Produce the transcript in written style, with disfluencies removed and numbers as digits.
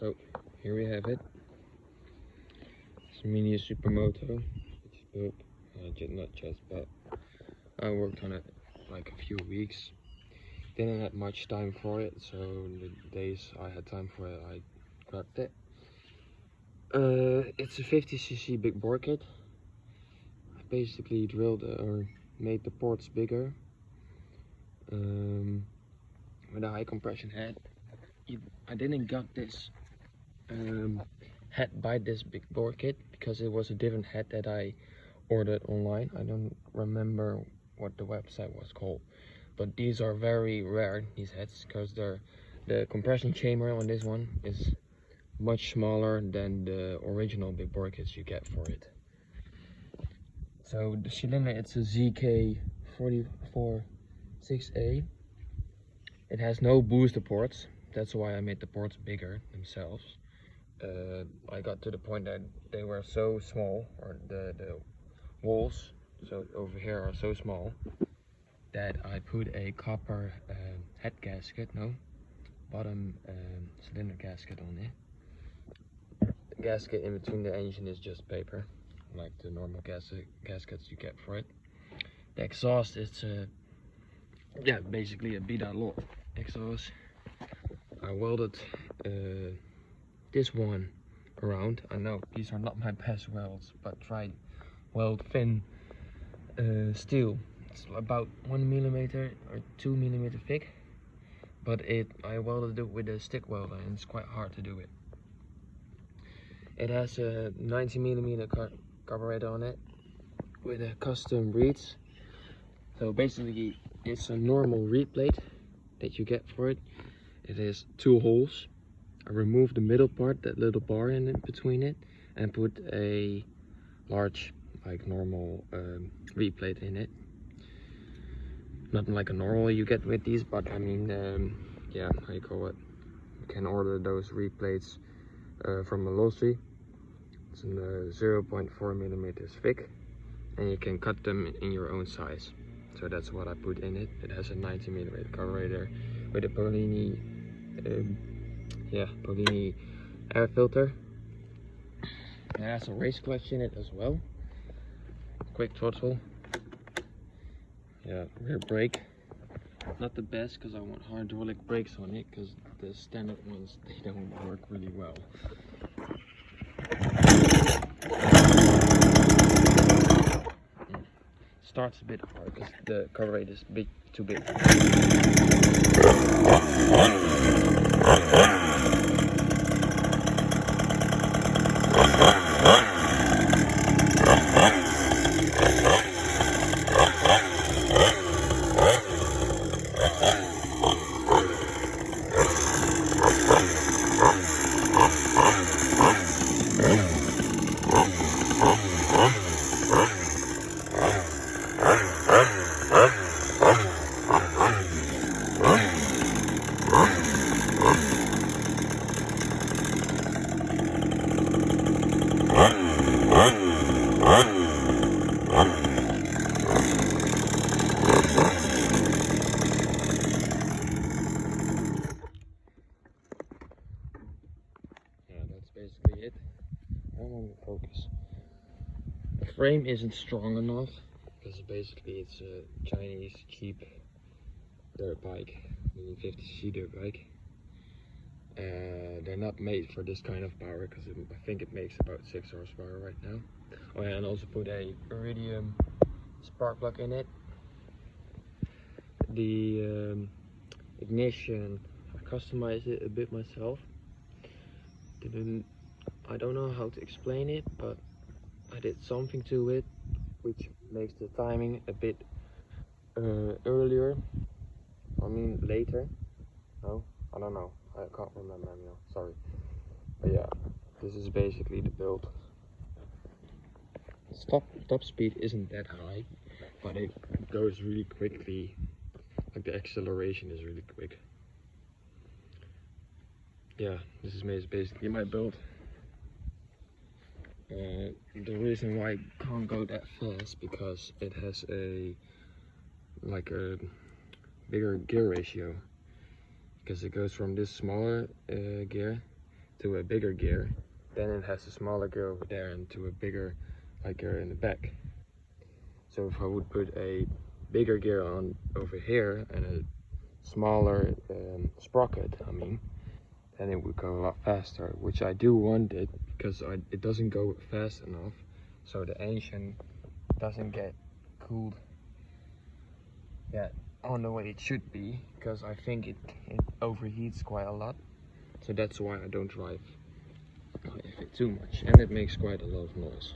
So here we have it. It's a mini supermoto. It's built, not just, but I worked on it like a few weeks. Didn't have much time for it, so the days I had time for it, I grabbed it. It's a 50cc big bore kit. I basically drilled or made the ports bigger with a high compression head. I didn't got this head by this big bore kit because it was a different head that I ordered online. I don't remember what the website was called, but these are very rare, these heads, because the compression chamber on this one is much smaller than the original big bore kits you get for it. So the cylinder, it's a ZK446A. It has no booster ports, that's why I made the ports bigger themselves. I got to the point that they were so small, or the walls, so over here, are so small, that I put a copper head gasket, bottom cylinder gasket on it. The gasket in between the engine is just paper, like the normal gaskets you get for it. The exhaust is basically a Bidalot exhaust. I welded this one around. I know these are not my best welds, but try weld thin steel. It's about 1mm or 2mm thick, but I welded it with a stick welder, and it's quite hard to do it. It has a 90mm carburetor on it with a custom reeds. So basically it's a normal reed plate that you get for it. It has 2 holes. I removed the middle part, that little bar in between it, and put a large, like normal reed plate in it. Not like a normal you get with these, but I mean, yeah, how you call it? You can order those reed plates from a Lossi. It's 0.4mm thick, and you can cut them in your own size. So that's what I put in it. It has a 90mm carburetor with a Polini, Polini air filter. It has a race clutch in it as well. Quick throttle. Yeah, rear brake. Not the best because I want hydraulic brakes on it, because the standard ones, they don't work really well. Starts a bit hard because the carburetor is too big. Basically it. I'm on the Focus. The frame isn't strong enough because basically it's a Chinese cheap dirt bike, 50cc dirt bike. They're not made for this kind of power because I think it makes about 6 horsepower right now. Oh yeah, and also put a iridium spark plug in it. The ignition, I customized it a bit myself. I don't know how to explain it, but I did something to it which makes the timing a bit earlier. I mean later. No, I don't know. I can't remember now. Sorry. But yeah, this is basically the build. Top speed isn't that high, but it goes really quickly. Like the acceleration is really quick. Yeah, this is basically my build. The reason why it can't go that fast because it has a bigger gear ratio, because it goes from this smaller gear to a bigger gear, then it has a smaller gear over there and to a bigger gear in the back. So if I would put a bigger gear on over here and a smaller sprocket, I mean, then it would go a lot faster, which I do want it because it doesn't go fast enough, so the engine doesn't get cooled on the way it should be, because I think it overheats quite a lot. So that's why I don't drive if it too much, and it makes quite a lot of noise.